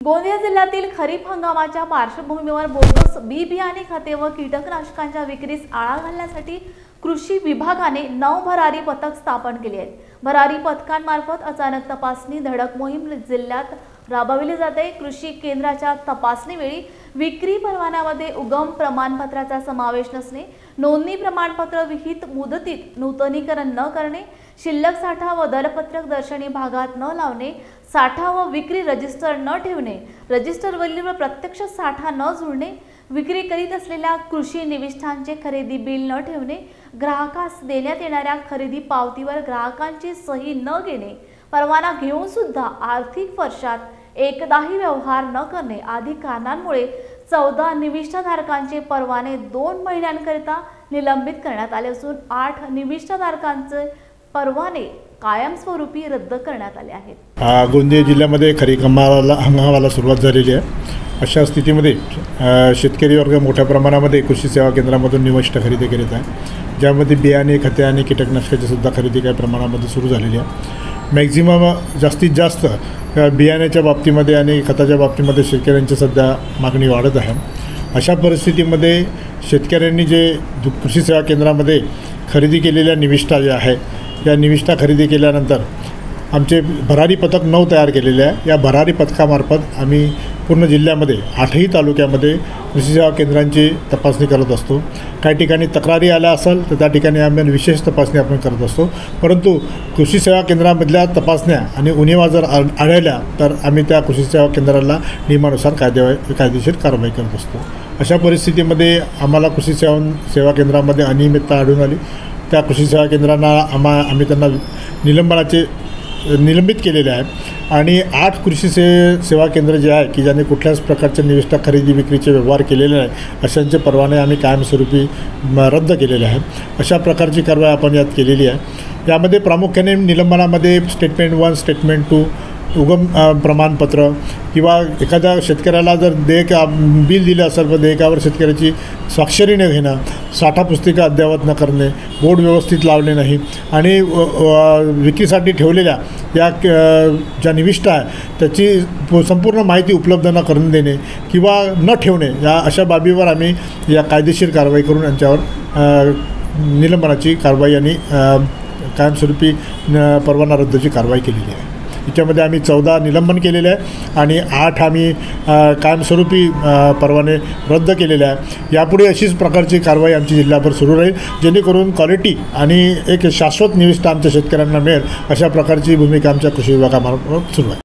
गोंदिया जिल्ह्यातील खरीप हंगामाच्या पार्श्वभूमीवर बोगस बी बियाणे खते व कीटकनाशकांच्या विक्रीस आळा घालण्यासाठी कृषी विभागाने 9 भरारी पथक स्थापन केले आहेत। भरारी पथकांमार्फत अचानक तपासणी धडक मोहीम जिल्ह्यात राबविली जाते। कृषी केंद्राच्या तपासणीवेळी विक्री परवान्यामध्ये उगम प्रमाणपत्राचा समावेश नसणे, नोंदणी प्रमाणपत्र विहित मुदतीत नूतनीकरण न करणे, शिल्लक साठा व दरपत्रक दर्शनी भागात न लावणे, साठा व विक्री रजिस्टर न ठेवणे, रजिस्टरवरील प्रत्यक्ष साठा न जुळणे, विक्री करीत असलेल्या कृषी निविष्ठांचे खरेदी बिल न ठेवणे, ग्राहकास देण्यात येणाऱ्या खरेदी पावतीवर ग्राहकांची सही न घेणे, परवाना घेऊन सुद्धा आर्थिक वर्षात एकदाही व्यवहार न करणे आदी कारणांमुळे 14 निविष्ठाधारकांचे परवाने 2 महिन्यांकरिता निलंबित करण्यात आले असून 8 निविष्ठाधारकांचे परवाने कायमस्वरूपी रद्द करण्यात आले आहेत। गोंदिया जिल्ह्यामध्ये खरीप हंगामाला सुरुवात झालेली आहे। अशा स्थितीमध्ये शेतकरी वर्ग मोठ्या प्रमाणामध्ये कृषी सेवा केंद्रामधून निविष्ठा खरेदी करीत आहे, ज्यामध्ये बियाणे, खते आणि कीटकनाशकाची सुद्धा खरेदी काही प्रमाणामध्ये सुरू झालेली आहे। मॅक्झिमम जास्तीत जास्त बियाण्याच्या बाबतीमध्ये आणि खताच्या बाबतीमध्ये शेतकऱ्यांची सध्या मागणी वाढत आहे। अशा परिस्थितीमध्ये शेतकऱ्यांनी जे कृषी सेवा केंद्रामध्ये खरेदी केलेल्या निविष्ठा ज्या आहे, या निविष्ठा खरेदी केल्यानंतर आमचे भरारी पथक 9 तयार केलेले आहे। या भरारी पथकामार्फत आम्ही पूर्ण जिल्ह्यामध्ये 8ही तालुक्यामध्ये कृषी सेवा केंद्रांची तपासणी करत असतो। काही ठिकाणी तक्रारी आल्या असेल तर त्या ठिकाणी आम्ही विशेष तपासणी आपण करत असतो, परंतु कृषी सेवा केंद्रामधल्या तपासण्या आणि उणिवा जर आढळल्या तर आम्ही त्या कृषी सेवा केंद्राला नियमानुसार कायदेशीर कारवाई करत असतो। अशा परिस्थितीमध्ये आम्हाला कृषी सेवा केंद्रामध्ये अनियमितता आढळून आली। त्या कृषी सेवा केंद्रांना आम्ही त्यांना निलंबित केलेले आहे आणि 8 कृषी सेवा केंद्र जे आहे की ज्यांनी कुठल्याच प्रकारच्या निविष्ठा खरेदी विक्रीचे व्यवहार केलेले नाही, अशांचे परवाने आम्ही कायमस्वरूपी रद्द केलेले आहेत। अशा प्रकारची कारवाई आपण यात केलेली आहे। यामध्ये प्रामुख्याने निलंबनामध्ये स्टेटमेंट 1, स्टेटमेंट 2, उगम प्रमाणपत्र किंवा एखाद्या शेतकऱ्याला जर बिल दिलं असेल तर देयकावर शेतकऱ्याची स्वाक्षरी न घेणं, साठा पुस्तिका अद्ययावत न करणे, बोर्ड व्यवस्थित लावले नाही आणि विक्रीसाठी ठेवलेल्या या ज्या निविष्ठा आहे त्याची संपूर्ण माहिती उपलब्ध न करून देणे किंवा न ठेवणे, या अशा बाबीवर आम्ही या कायदेशीर कारवाई करून यांच्यावर निलंबनाची कारवाई आणि कायमस्वरूपी परवाना रद्दची कारवाई केलेली आहे। याच्यामध्ये आम्ही 14 निलंबन केलेले आहे आणि 8 आम्ही कायमस्वरूपी परवाने रद्द केलेले आहे। यापुढे अशीच प्रकारची कारवाई आमची जिल्ह्याभर सुरू राहील, जेणेकरून क्वालिटी आणि एक शाश्वत निविष्ठा आमच्या शेतकऱ्यांना मिळेल, अशा प्रकारची भूमिका आमच्या कृषी विभागामार्फत सुरू आहे।